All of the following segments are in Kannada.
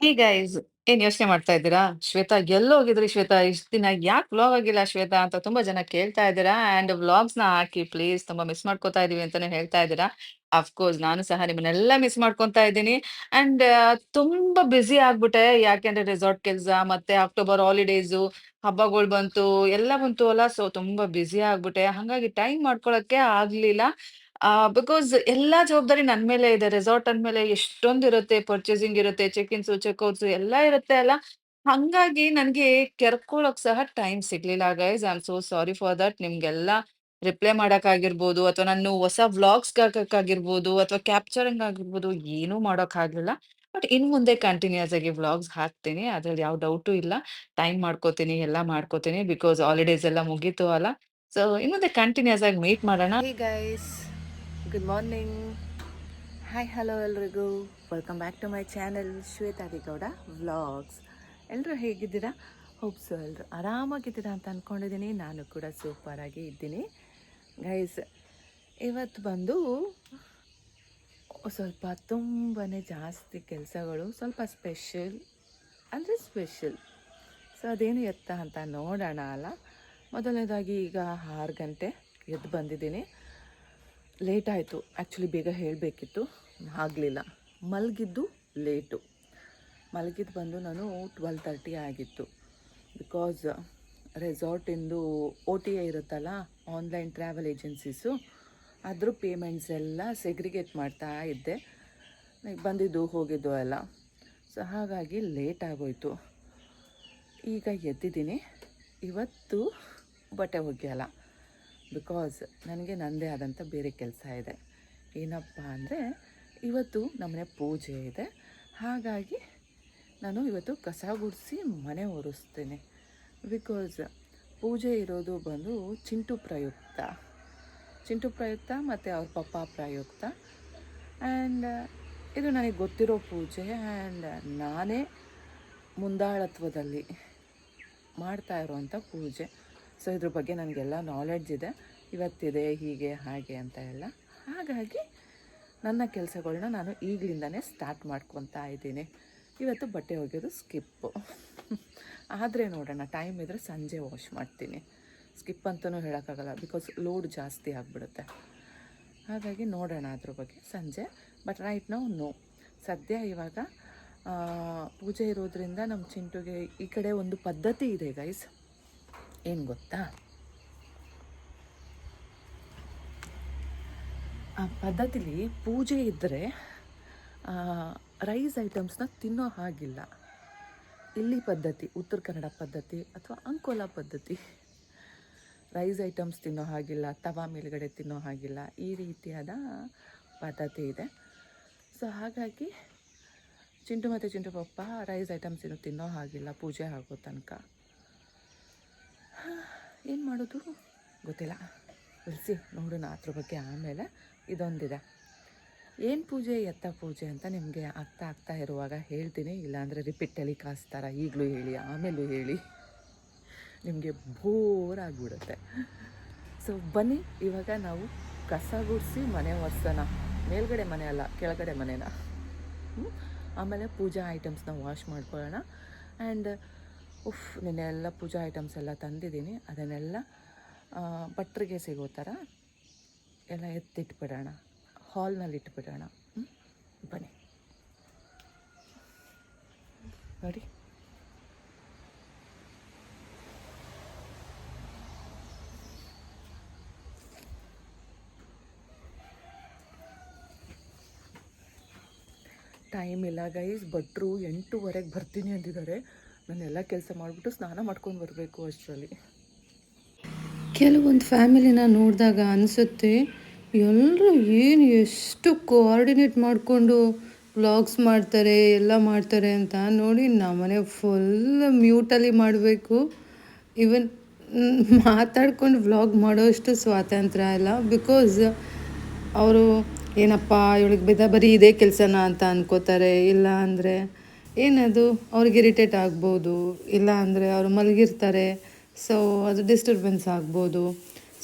ಹೇ ಗೈಸ್, ಏನ್ ಯೋಚನೆ ಮಾಡ್ತಾ ಇದ್ದೀರಾ? ಶ್ವೇತಾ ಎಲ್ಲೋಗಿದ್ರಿ ಶ್ವೇತಾ? ಇಷ್ಟ್ ದಿನ ಯಾಕೆ ವ್ಲಾಗ್ ಆಗಿಲ್ಲ ಶ್ವೇತಾ ಅಂತ ತುಂಬಾ ಜನ ಕೇಳ್ತಾ ಇದ್ದೀರಾ. ಅಂಡ್ ವ್ಲಾಗ್ಸ್ ನ ಹಾಕಿ ಪ್ಲೀಸ್, ತುಂಬಾ ಮಿಸ್ ಮಾಡ್ಕೋತಾ ಇದೀವಿ ಅಂತಾನೆ ಹೇಳ್ತಾ ಇದ್ದೀರಾ. ಅಫ್ಕೋರ್ಸ್ ನಾನು ಸಹ ನಿಮ್ಮನ್ನೆಲ್ಲ ಮಿಸ್ ಮಾಡ್ಕೊಂತಾ ಇದ್ದೀನಿ. ಅಂಡ್ ತುಂಬಾ ಬ್ಯುಸಿ ಆಗ್ಬಿಟ್ಟೆ. ಯಾಕೆಂದ್ರೆ ರೆಸಾರ್ಟ್ ಕೆಲ್ಸ, ಮತ್ತೆ ಅಕ್ಟೋಬರ್ ಹಾಲಿಡೇಸು, ಹಬ್ಬಗಳು ಬಂತು, ಎಲ್ಲ ಬಂತು ಅಲ್ಲ. ಸೊ ತುಂಬಾ ಬ್ಯುಸಿ ಆಗ್ಬಿಟ್ಟೆ, ಹಂಗಾಗಿ ಟೈಮ್ ಮಾಡ್ಕೊಳಕ್ಕೆ ಆಗ್ಲಿಲ್ಲ. ಬಿಕಾಸ್ ಎಲ್ಲಾ ಜವಾಬ್ದಾರಿ ನನ್ ಮೇಲೆ ಇದೆ. ರೆಸಾರ್ಟ್ ಅಂದ್ಮೇಲೆ ಎಷ್ಟೊಂದಿರುತ್ತೆ, ಪರ್ಚೇಸಿಂಗ್ ಇರುತ್ತೆ, ಚೆಕ್ ಇನ್ಸು, ಚೆಕ್ಔಟ್ಸು ಎಲ್ಲ ಇರುತ್ತೆ ಅಲ್ಲ. ಹಂಗಾಗಿ ನನ್ಗೆ ಕೆರ್ಕೊಳಕ್ ಸಹ ಟೈಮ್ ಸಿಗ್ಲಿಲ್ಲ guys. I am so sorry for that. ನಿಮ್ಗೆಲ್ಲ ರಿಪ್ಲೈ ಮಾಡಕ್ಕಾಗಿರ್ಬೋದು, ಅಥವಾ ನಾನು ಹೊಸ ವ್ಲಾಗ್ಸ್‌ಗೆ ಹಾಕಕ್ಕಾಗಿರ್ಬೋದು, ಅಥವಾ ಕ್ಯಾಪ್ಚರಿಂಗ್ ಆಗಿರ್ಬೋದು, ಏನೂ ಮಾಡೋಕ್ಕಾಗ್ಲಿಲ್ಲ. ಬಟ್ ಇನ್ ಮುಂದೆ ಕಂಟಿನ್ಯೂಯಸ್ ಆಗಿ ವ್ಲಾಗ್ಸ್ ಹಾಕ್ತೀನಿ. ಅದ್ರಲ್ಲಿ ಯಾವ ಡೌಟು ಇಲ್ಲ. ಟೈಮ್ ಮಾಡ್ಕೋತೀನಿ, ಎಲ್ಲ ಮಾಡ್ಕೋತೀನಿ. ಬಿಕಾಸ್ ಹಾಲಿಡೇಸ್ ಎಲ್ಲ ಮುಗೀತು ಅಲ್ಲ. ಸೊ ಇನ್ ಮುಂದೆ ಕಂಟಿನ್ಯೂಯಸ್ ಆಗಿ ಮೀಟ್ ಮಾಡೋಣ. Hey guys, good morning. Hi hello ಎಲ್ರಿಗೂ. Welcome back to my channel Shweta Gowda vlogs. ಎಲ್ಲರೂ ಹೇಗಿದ್ದೀರಾ? ಹೋಪ್ಸು ಎಲ್ಲರೂ ಆರಾಮಾಗಿದ್ದೀರಾ ಅಂತ ಅಂದ್ಕೊಂಡಿದ್ದೀನಿ. ನಾನು ಕೂಡ ಸೂಪರಾಗಿ ಇದ್ದೀನಿ ಗೈಸ್. ಇವತ್ತು ಬಂದು ಸ್ವಲ್ಪ ತುಂಬಾ ಜಾಸ್ತಿ ಕೆಲಸಗಳು, ಸ್ವಲ್ಪ ಸ್ಪೆಷಲ್ ಅಂದರೆ ಸ್ಪೆಷಲ್. ಸೊ ಅದೇನು ಎತ್ತ ಅಂತ ನೋಡೋಣ ಅಲ್ಲ. ಮೊದಲನೇದಾಗಿ ಈಗ 6 ಗಂಟೆ ಎದ್ದು ಬಂದಿದ್ದೀನಿ. ಲೇಟ್ ಆಯಿತು, ಆ್ಯಕ್ಚುಲಿ ಬೇಗ ಹೇಳಬೇಕಿತ್ತು, ಆಗಲಿಲ್ಲ. ಮಲಗಿದ್ದು ಲೇಟು. ಮಲಗಿದ್ದು ಬಂದು ನಾನು 12:30 ಆಗಿತ್ತು. ಬಿಕಾಸ್ ರೆಸಾರ್ಟಿಂದು OTA ಇರುತ್ತಲ್ಲ, ಆನ್ಲೈನ್ ಟ್ರಾವೆಲ್ ಏಜೆನ್ಸೀಸು, ಅದ್ರ ಪೇಮೆಂಟ್ಸ್ ಎಲ್ಲ ಸೆಗ್ರಿಗೇಟ್ ಮಾಡ್ತಾ ಇದ್ದೆ. ಬಂದಿದ್ದು ಹೋಗಿದ್ದು ಎಲ್ಲ. ಸೊ ಹಾಗಾಗಿ ಲೇಟ್ ಆಗೋಯಿತು. ಈಗ ಎದ್ದಿದ್ದೀನಿ. ಇವತ್ತು ಬಟ್ಟೆ ಒಗೆಯಲ್ಲ. ಬಿಕಾಸ್ ನನಗೆ ನನ್ನದೇ ಆದಂಥ ಬೇರೆ ಕೆಲಸ ಇದೆ. ಏನಪ್ಪ ಅಂದರೆ, ಇವತ್ತು ನಮ್ಮನೆ ಪೂಜೆ ಇದೆ. ಹಾಗಾಗಿ ನಾನು ಇವತ್ತು ಕಸ ಗುಡಿಸಿ ಮನೆ ಒರೆಸ್ತೀನಿ. ಬಿಕಾಸ್ ಪೂಜೆ ಇರೋದು ಬಂದು ಚಿಂಟು ಪ್ರಯುಕ್ತ ಮತ್ತು ಅವ್ರ ಪಪ್ಪ ಪ್ರಯುಕ್ತ. ಆ್ಯಂಡ್ ಇದು ನನಗೆ ಗೊತ್ತಿರೋ ಪೂಜೆ. ಆ್ಯಂಡ್ ನಾನೇ ಮುಂದಾಳತ್ವದಲ್ಲಿ ಮಾಡ್ತಾ ಇರೋವಂಥ ಪೂಜೆ. ಸೊ ಇದ್ರ ಬಗ್ಗೆ ನನಗೆಲ್ಲ ನಾಲೆಡ್ಜ್ ಇದೆ. ಇವತ್ತಿದೆ ಹೀಗೆ ಹಾಗೆ ಅಂತ ಎಲ್ಲ. ಹಾಗಾಗಿ ನನ್ನ ಕೆಲಸಗಳನ್ನ ನಾನು ಈಗಲಿಂದನೇ ಸ್ಟಾರ್ಟ್ ಮಾಡ್ಕೊತಾ ಇದ್ದೀನಿ. ಇವತ್ತು ಬಟ್ಟೆ ಒಗೆಯೋದು ಸ್ಕಿಪ್ಪು. ಆದರೆ ನೋಡೋಣ, ಟೈಮ್ ಇದ್ದರೆ ಸಂಜೆ ವಾಶ್ ಮಾಡ್ತೀನಿ. ಸ್ಕಿಪ್ ಅಂತಲೂ ಹೇಳೋಕ್ಕಾಗಲ್ಲ, ಬಿಕಾಸ್ ಲೋಡ್ ಜಾಸ್ತಿ ಆಗಿಬಿಡುತ್ತೆ. ಹಾಗಾಗಿ ನೋಡೋಣ ಅದ್ರ ಬಗ್ಗೆ ಸಂಜೆ. ಬಟ್ ರೈಟ್ ನಾವು ನೋ. ಸದ್ಯ ಇವಾಗ ಪೂಜೆ ಇರೋದ್ರಿಂದ ನಮ್ಮ ಚಿಂಟುಗೆ ಈ ಕಡೆ ಒಂದು ಪದ್ಧತಿ ಇದೆ ಗೈಸ್. ಏನು ಗೊತ್ತಾ? ಆ ಪದ್ಧತಿಲಿ ಪೂಜೆ ಇದ್ದರೆ ರೈಸ್ ಐಟಮ್ಸ್ನ ತಿನ್ನೋ ಹಾಗಿಲ್ಲ. ಇಲ್ಲಿ ಪದ್ಧತಿ, ಉತ್ತರ ಕನ್ನಡ ಪದ್ಧತಿ ಅಥವಾ ಅಂಕೋಲಾ ಪದ್ಧತಿ. ರೈಸ್ ಐಟಮ್ಸ್ ತಿನ್ನೋ ಹಾಗಿಲ್ಲ, ತವಾ ಮೇಲ್ಗಡೆ ತಿನ್ನೋ ಹಾಗಿಲ್ಲ, ಈ ರೀತಿಯಾದ ಪದ್ಧತಿ ಇದೆ. ಸೊ ಹಾಗಾಗಿ ಚಿಂಟು ಮತ್ತು ಚಿಂಟು ಪಪ್ಪ ರೈಸ್ ಐಟಮ್ಸ್ ಏನು ತಿನ್ನೋ ಹಾಗಿಲ್ಲ ಪೂಜೆ ಆಗೋ ತನಕ. ಏನು ಮಾಡೋದು ಗೊತ್ತಿಲ್ಲ, ಬಿಡಿಸಿ ನೋಡೋಣ ಅದ್ರ ಬಗ್ಗೆ. ಆಮೇಲೆ ಇದೊಂದಿದೆ, ಏನು ಪೂಜೆ ಎತ್ತ ಪೂಜೆ ಅಂತ ನಿಮಗೆ ಆಗ್ತಾ ಇರುವಾಗ ಹೇಳ್ತೀನಿ. ಇಲ್ಲಾಂದರೆ ರಿಪೀಟ್ ಟೆಲಿಕಾಸ್ಟ್ ಥರ ಈಗಲೂ ಹೇಳಿ ಆಮೇಲೂ ಹೇಳಿ ನಿಮಗೆ ಬೋರ್ ಆಗಿಬಿಡುತ್ತೆ. ಸೊ ಬನ್ನಿ, ಇವಾಗ ನಾವು ಕಸ ಗುಡಿಸಿ ಮನೆ ಒರೆಸೋಣ. ಮೇಲ್ಗಡೆ ಮನೆ ಅಲ್ಲ, ಕೆಳಗಡೆ ಮನೆನ. ಆಮೇಲೆ ಪೂಜಾ ಐಟಮ್ಸ್ನ ವಾಶ್ ಮಾಡ್ಕೊಳ್ಳೋಣ. ಆ್ಯಂಡ್ ನೆನ್ನೆಲ್ಲ ಪೂಜಾ ಐಟಮ್ಸ್ ಎಲ್ಲ ತಂದಿದ್ದೀನಿ. ಅದನ್ನೆಲ್ಲ ಭಟ್ರಿಗೆ ಸಿಗೋ ಥರ ಎಲ್ಲ ಎತ್ತಿಟ್ಬಿಡೋಣ, ಹಾಲ್ನಲ್ಲಿ ಇಟ್ಬಿಡೋಣ. ಬನ್ನಿ ನೋಡಿ. ಟೈಮ್ ಇಲ್ಲ ಗೈಸ್. ಭಟ್ರು 8:30 ಬರ್ತೀನಿ ಅಂದಿದ್ದಾರೆ. ನಾನೆಲ್ಲ ಕೆಲಸ ಮಾಡಿಬಿಟ್ಟು ಸ್ನಾನ ಮಾಡ್ಕೊಂಡು ಬರಬೇಕು ಅಷ್ಟರಲ್ಲಿ. ಕೆಲವೊಂದು ಫ್ಯಾಮಿಲಿನ ನೋಡಿದಾಗ ಅನಿಸುತ್ತೆ, ಎಲ್ಲರೂ ಏನು ಎಷ್ಟು ಕೋಆರ್ಡಿನೇಟ್ ಮಾಡಿಕೊಂಡು ವ್ಲಾಗ್ಸ್ ಮಾಡ್ತಾರೆ, ಎಲ್ಲ ಮಾಡ್ತಾರೆ ಅಂತ. ನೋಡಿ ನಮ್ಮನೆ ಫುಲ್ ಮ್ಯೂಟಲ್ಲಿ ಮಾಡಬೇಕು. ಈವನ್ ಮಾತಾಡ್ಕೊಂಡು ವ್ಲಾಗ್ ಮಾಡೋಷ್ಟು ಸ್ವಾತಂತ್ರ್ಯ ಇಲ್ಲ. ಬಿಕಾಸ್ ಅವರು ಏನಪ್ಪ ಇವಳಿಗೆ ಬರೀ ಇದೇ ಕೆಲಸನ ಅಂತ ಅನ್ಕೋತಾರೆ. ಇಲ್ಲ ಅಂದರೆ ಏನದು ಅವ್ರಿಗೆ ಇರಿಟೇಟ್ ಆಗ್ಬೋದು, ಇಲ್ಲ ಅಂದರೆ ಅವರು ಮಲಗಿರ್ತಾರೆ, ಸೊ ಅದು ಡಿಸ್ಟರ್ಬೆನ್ಸ್ ಆಗ್ಬೋದು.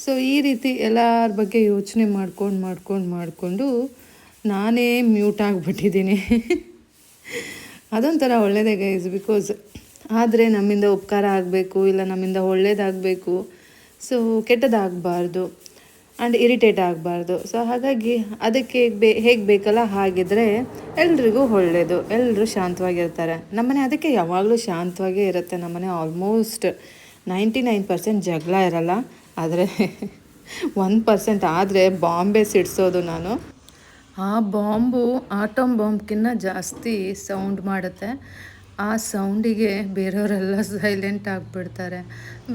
ಸೊ ಈ ರೀತಿ ಎಲ್ಲರ ಬಗ್ಗೆ ಯೋಚನೆ ಮಾಡಿಕೊಂಡು ನಾನೇ ಮ್ಯೂಟ್ ಆಗಿಬಿಟ್ಟಿದ್ದೀನಿ. ಅದೊಂಥರ ಒಳ್ಳೆಯದೇ ಗೈಸ್. ಬಿಕಾಸ್ ಆದರೆ ನಮ್ಮಿಂದ ಉಪಕಾರ ಆಗಬೇಕು, ಇಲ್ಲ ನಮ್ಮಿಂದ ಒಳ್ಳೇದಾಗಬೇಕು, ಸೊ ಕೆಟ್ಟದಾಗಬಾರ್ದು ಆ್ಯಂಡ್ ಇರಿಟೇಟ್ ಆಗಬಾರ್ದು. ಸೊ ಹಾಗಾಗಿ ಅದಕ್ಕೆ ಹೇಗೆ ಬೇಕಲ್ಲ ಹಾಗಿದ್ರೆ ಎಲ್ರಿಗೂ ಒಳ್ಳೆಯದು, ಎಲ್ಲರೂ ಶಾಂತವಾಗಿರ್ತಾರೆ. ನಮ್ಮನೆ ಅದಕ್ಕೆ ಯಾವಾಗಲೂ ಶಾಂತವಾಗೇ ಇರುತ್ತೆ. ನಮ್ಮನೆ ಆಲ್ಮೋಸ್ಟ್ 99% ಜಗಳ ಇರಲ್ಲ, ಆದರೆ 1% ಆದರೆ ಬಾಂಬೆ ಸಿಡಿಸೋದು ನಾನು. ಆ ಬಾಂಬು ಆಟಮ್ ಬಾಂಬ್ಗಿನ್ನ ಜಾಸ್ತಿ ಸೌಂಡ್ ಮಾಡುತ್ತೆ. ಆ ಸೌಂಡಿಗೆ ಬೇರೆಯವರೆಲ್ಲ ಸೈಲೆಂಟ್ ಆಗಿಬಿಡ್ತಾರೆ.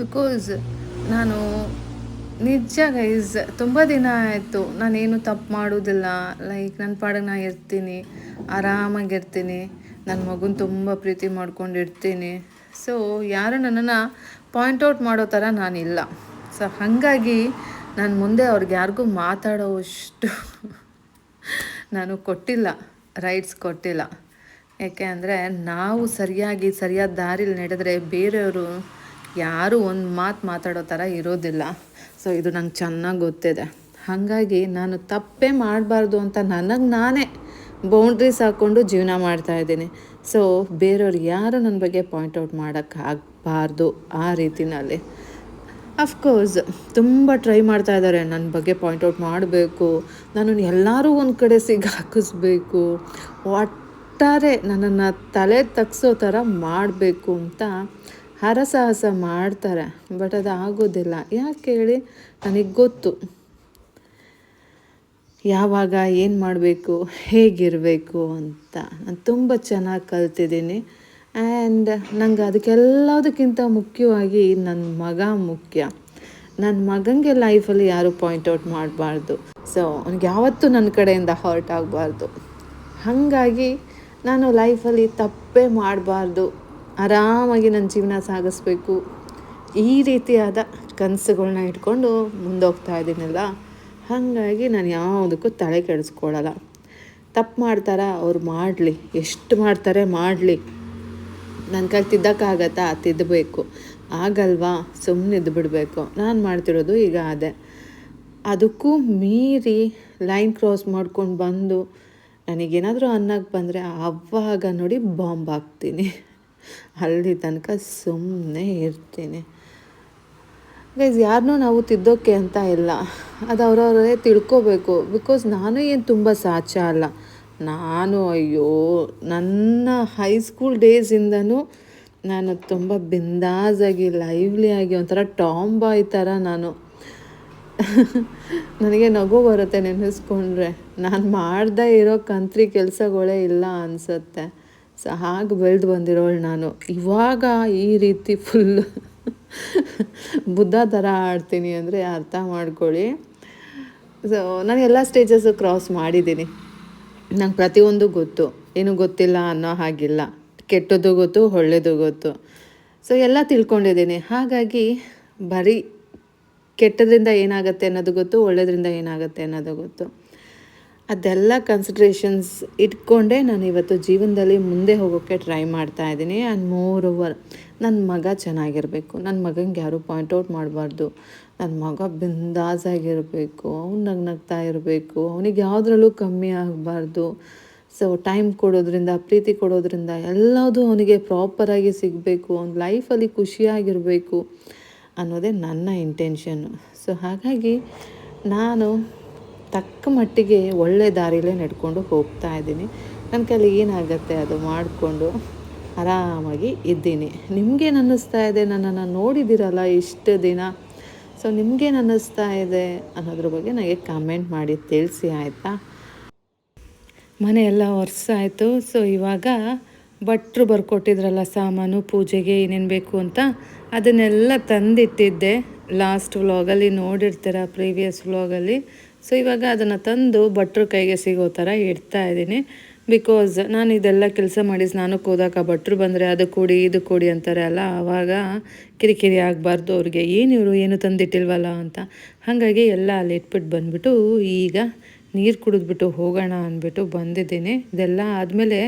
ಬಿಕಾಸ್ ನಾನು ನಿಜ ಗೈಸ್ ತುಂಬ ದಿನ ಆಯಿತು ನಾನೇನು ತಪ್ಪು ಮಾಡೋದಿಲ್ಲ. ಲೈಕ್ ನನ್ನ ಪಾಡಿಗೆ ನಾನು ಇರ್ತೀನಿ, ಆರಾಮಾಗಿರ್ತೀನಿ, ನನ್ನ ಮಗುನ ತುಂಬ ಪ್ರೀತಿ ಮಾಡ್ಕೊಂಡಿರ್ತೀನಿ. ಸೊ ಯಾರು ನನ್ನನ್ನು ಪಾಯಿಂಟ್ಔಟ್ ಮಾಡೋ ಥರ ನಾನಿಲ್ಲ. ಸೊ ಹಾಗಾಗಿ ನಾನು ಮುಂದೆ ಅವ್ರಿಗೆ ಯಾರಿಗೂ ಮಾತಾಡೋವಷ್ಟು ನಾನು ಕೊಟ್ಟಿಲ್ಲ, ರೈಟ್ಸ್ ಕೊಟ್ಟಿಲ್ಲ. ಯಾಕೆ ಅಂದರೆ ನಾವು ಸರಿಯಾದ ದಾರಿಲಿ ನಡೆದ್ರೆ ಬೇರೆಯವರು ಯಾರೂ ಒಂದು ಮಾತಾಡೋ ಥರ ಇರೋದಿಲ್ಲ. ಸೊ ಇದು ನಂಗೆ ಚೆನ್ನಾಗಿ ಗೊತ್ತಿದೆ. ಹಾಗಾಗಿ ನಾನು ತಪ್ಪೇ ಮಾಡಬಾರ್ದು ಅಂತ ನನಗೆ ನಾನೇ ಬೌಂಡ್ರೀಸ್ ಹಾಕ್ಕೊಂಡು ಜೀವನ ಮಾಡ್ತಾಯಿದ್ದೀನಿ. ಸೊ ಬೇರೆಯವ್ರು ಯಾರು ನನ್ನ ಬಗ್ಗೆ ಪಾಯಿಂಟ್ಔಟ್ ಮಾಡೋಕ್ಕಾಗಬಾರ್ದು ಆ ರೀತಿನಲ್ಲಿ. ಅಫ್ಕೋರ್ಸ್ ತುಂಬ ಟ್ರೈ ಮಾಡ್ತಾ ಇದ್ದಾರೆ ನನ್ನ ಬಗ್ಗೆ ಪಾಯಿಂಟ್ಔಟ್ ಮಾಡಬೇಕು, ನನ್ನನ್ನು ಎಲ್ಲರೂ ಒಂದು ಕಡೆ ಸಿಗಾಕಿಸ್ಬೇಕು, ಒಟ್ಟಾರೆ ನನ್ನನ್ನು ತಲೆ ತಗ್ಸೋ ಥರ ಮಾಡಬೇಕು ಅಂತ ಹರಸಾಹಸ ಮಾಡ್ತಾರೆ. ಬಟ್ ಅದು ಆಗೋದಿಲ್ಲ. ಯಾಕೆ ಹೇಳಿ, ನನಗೆ ಗೊತ್ತು ಯಾವಾಗ ಏನು ಮಾಡಬೇಕು, ಹೇಗಿರಬೇಕು ಅಂತ. ನಾನು ತುಂಬ ಚೆನ್ನಾಗಿ ಕಲ್ತಿದ್ದೀನಿ. ಆ್ಯಂಡ್ ನಂಗೆ ಅದಕ್ಕೆಲ್ಲದಕ್ಕಿಂತ ಮುಖ್ಯವಾಗಿ ನನ್ನ ಮಗ ಮುಖ್ಯ. ನನ್ನ ಮಗನಿಗೆ ಲೈಫಲ್ಲಿ ಯಾರೂ ಪಾಯಿಂಟ್ಔಟ್ ಮಾಡಬಾರ್ದು. ಸೊ ಅವ್ನಿಗೆ ಯಾವತ್ತೂ ನನ್ನ ಕಡೆಯಿಂದ ಹರ್ಟ್ ಆಗಬಾರ್ದು. ಹಾಗಾಗಿ ನಾನು ಲೈಫಲ್ಲಿ ತಪ್ಪೇ ಮಾಡಬಾರ್ದು, ಆರಾಮಾಗಿ ನನ್ನ ಜೀವನ ಸಾಗಿಸ್ಬೇಕು, ಈ ರೀತಿಯಾದ ಕನಸುಗಳನ್ನ ಇಟ್ಕೊಂಡು ಮುಂದೋಗ್ತಾ ಇದ್ದೀನಲ್ಲ. ಹಾಗಾಗಿ ನಾನು ಯಾವುದಕ್ಕೂ ತಲೆ ಕೆಡಿಸ್ಕೊಳ್ಳಲ್ಲ. ತಪ್ಪು ಮಾಡ್ತಾರಾ ಅವ್ರು ಮಾಡಲಿ, ಎಷ್ಟು ಮಾಡ್ತಾರೆ ಮಾಡಲಿ, ನನ್ನ ಕೈ ತಿದ್ದಕ್ಕಾಗತ್ತಾ ತಿದ್ದಬೇಕು, ಆಗಲ್ವಾ ಸುಮ್ಮನೆ ಇದ್ದು ಬಿಡಬೇಕು. ನಾನು ಮಾಡ್ತಿರೋದು ಈಗ ಅದೇ. ಅದಕ್ಕೂ ಮೀರಿ ಲೈನ್ ಕ್ರಾಸ್ ಮಾಡ್ಕೊಂಡು ಬಂದು ನನಗೇನಾದರೂ ಅನ್ನಕ್ಕೆ ಬಂದರೆ ಆವಾಗ ನೋಡಿ ಬಾಂಬ್ ಹಾಕ್ತೀನಿ. ಅಲ್ಲಿ ತನಕ ಸುಮ್ಮನೆ ಇರ್ತೀನಿ. ಗೈಸ್, ಯಾರನ್ನೂ ನಾವು ತಿದ್ದೋಕ್ಕೆ ಅಂತ ಇಲ್ಲ, ಅದು ಅವರವರೇ ತಿಳ್ಕೊಬೇಕು. ಬಿಕಾಸ್ ನಾನು ಏನು ತುಂಬ ಸಾಚ ಅಲ್ಲ. ನಾನು ಅಯ್ಯೋ ನನ್ನ ಹೈಸ್ಕೂಲ್ ಡೇಸಿಂದನೂ ನಾನು ತುಂಬ ಬಿಂದಾಸಾಗಿ ಲೈವ್ಲಿಯಾಗಿ ಒಂಥರ ಟಾಮ್ ಬಾಯ್ ಥರ ನಾನು. ನನಗೆ ನಗು ಬರುತ್ತೆ ನೆನೆಸ್ಕೊಂಡ್ರೆ. ನಾನು ಮಾಡ್ದೇ ಇರೋ ಕಂತ್ರಿ ಕೆಲಸಗಳೇ ಇಲ್ಲ ಅನಿಸುತ್ತೆ. ಸೊ ಹಾಗೆ ಬೆಳೆದು ಬಂದಿರೋಳು ನಾನು. ಇವಾಗ ಈ ರೀತಿ ಫುಲ್ಲು ಬುದ್ಧ ಥರ ಆಡ್ತೀನಿ ಅಂದರೆ ಅರ್ಥ ಮಾಡ್ಕೊಳ್ಳಿ. ಸೊ ನಾನು ಎಲ್ಲ ಸ್ಟೇಜಸ್ಸು ಕ್ರಾಸ್ ಮಾಡಿದ್ದೀನಿ. ನಂಗೆ ಪ್ರತಿಯೊಂದು ಗೊತ್ತು, ಏನೂ ಗೊತ್ತಿಲ್ಲ ಅನ್ನೋ ಹಾಗಿಲ್ಲ. ಕೆಟ್ಟದ್ದು ಗೊತ್ತು, ಒಳ್ಳೆಯದು ಗೊತ್ತು. ಸೊ ಎಲ್ಲ ತಿಳ್ಕೊಂಡಿದ್ದೀನಿ. ಹಾಗಾಗಿ ಬರೀ ಕೆಟ್ಟದ್ರಿಂದ ಏನಾಗುತ್ತೆ ಅನ್ನೋದು ಗೊತ್ತು, ಒಳ್ಳೆಯದ್ರಿಂದ ಏನಾಗುತ್ತೆ ಅನ್ನೋದು ಗೊತ್ತು. ಅದೆಲ್ಲ ಕನ್ಸಿಡ್ರೇಷನ್ಸ್ ಇಟ್ಕೊಂಡೇ ನಾನು ಇವತ್ತು ಜೀವನದಲ್ಲಿ ಮುಂದೆ ಹೋಗೋಕ್ಕೆ ಟ್ರೈ ಮಾಡ್ತಾಯಿದ್ದೀನಿ. ಆ್ಯಂಡ್ ಮೋರ್ ನನ್ನ ಮಗ ಚೆನ್ನಾಗಿರಬೇಕು. ನನ್ನ ಮಗನಿಗೆ ಯಾರೂ ಪಾಯಿಂಟ್ಔಟ್ ಮಾಡಬಾರ್ದು. ನನ್ನ ಮಗ ಬಿಂದಾಸಾಗಿರಬೇಕು, ಅವ್ನು ನಗ್ನಗ್ತಾ ಇರಬೇಕು, ಅವನಿಗೆ ಯಾವುದ್ರಲ್ಲೂ ಕಮ್ಮಿ ಆಗಬಾರ್ದು. ಸೊ ಟೈಮ್ ಕೊಡೋದ್ರಿಂದ, ಪ್ರೀತಿ ಕೊಡೋದ್ರಿಂದ ಎಲ್ಲದೂ ಅವನಿಗೆ ಪ್ರಾಪರಾಗಿ ಸಿಗಬೇಕು, ಅವ್ನ ಲೈಫಲ್ಲಿ ಖುಷಿಯಾಗಿರಬೇಕು ಅನ್ನೋದೇ ನನ್ನ ಇಂಟೆನ್ಷನ್ನು. ಸೊ ಹಾಗಾಗಿ ನಾನು ತಕ್ಕ ಮಟ್ಟಿಗೆ ಒಳ್ಳೆ ದಾರಿಲೇ ನಡ್ಕೊಂಡು ಹೋಗ್ತಾ ಇದ್ದೀನಿ. ನನ್ನ ಕೈಲಿ ಏನಾಗುತ್ತೆ ಅದು ಮಾಡಿಕೊಂಡು ಆರಾಮಾಗಿ ಇದ್ದೀನಿ. ನಿಮಗೇನು ಅನ್ನಿಸ್ತಾ ಇದೆ? ನನ್ನನ್ನು ನೋಡಿದ್ದೀರಲ್ಲ ಇಷ್ಟು ದಿನ. ಸೊ ನಿಮಗೇನು ಅನ್ನಿಸ್ತಾ ಇದೆ ಅನ್ನೋದ್ರ ಬಗ್ಗೆ ನನಗೆ ಕಾಮೆಂಟ್ ಮಾಡಿ ತಿಳಿಸಿ, ಆಯಿತಾ? ಮನೆ ಎಲ್ಲ ಒರೆಸಾಯಿತು. ಸೊ ಇವಾಗ ಭಟ್ರು ಬರ್ಕೊಟ್ಟಿದ್ರಲ್ಲ ಸಾಮಾನು ಪೂಜೆಗೆ ಏನೇನು ಬೇಕು ಅಂತ, ಅದನ್ನೆಲ್ಲ ತಂದಿಟ್ಟಿದ್ದೆ. ಲಾಸ್ಟ್ ವ್ಲಾಗಲ್ಲಿ ನೋಡಿರ್ತೀರ, ಪ್ರೀವಿಯಸ್ ವ್ಲಾಗಲ್ಲಿ. ಸೊ ಇವಾಗ ಅದನ್ನು ತಂದು ಭಟ್ರ ಕೈಗೆ ಸಿಗೋ ಥರ ಇಡ್ತಾ ಇದ್ದೀನಿ. ಬಿಕಾಸ್ ನಾನು ಇದೆಲ್ಲ ಕೆಲಸ ಮಾಡಿ ಸ್ನಾನಕ್ಕೆ ಹೋದಾಗ ಭಟ್ರು ಬಂದರೆ ಅದು ಕೊಡಿ ಇದು ಕೊಡಿ ಅಂತಾರೆ ಅಲ್ಲ, ಆವಾಗ ಕಿರಿಕಿರಿ ಆಗಬಾರ್ದು ಅವ್ರಿಗೆ, ಏನಿವರು ಏನು ತಂದಿಟ್ಟಿಲ್ವಲ್ಲ ಅಂತ. ಹಾಗಾಗಿ ಎಲ್ಲ ಅಲ್ಲಿ ಇಟ್ಬಿಟ್ಟು ಬಂದುಬಿಟ್ಟು ಈಗ ನೀರು ಕುಡಿದ್ಬಿಟ್ಟು ಹೋಗೋಣ ಅಂದ್ಬಿಟ್ಟು ಬಂದಿದ್ದೀನಿ. ಇದೆಲ್ಲ ಆದಮೇಲೆ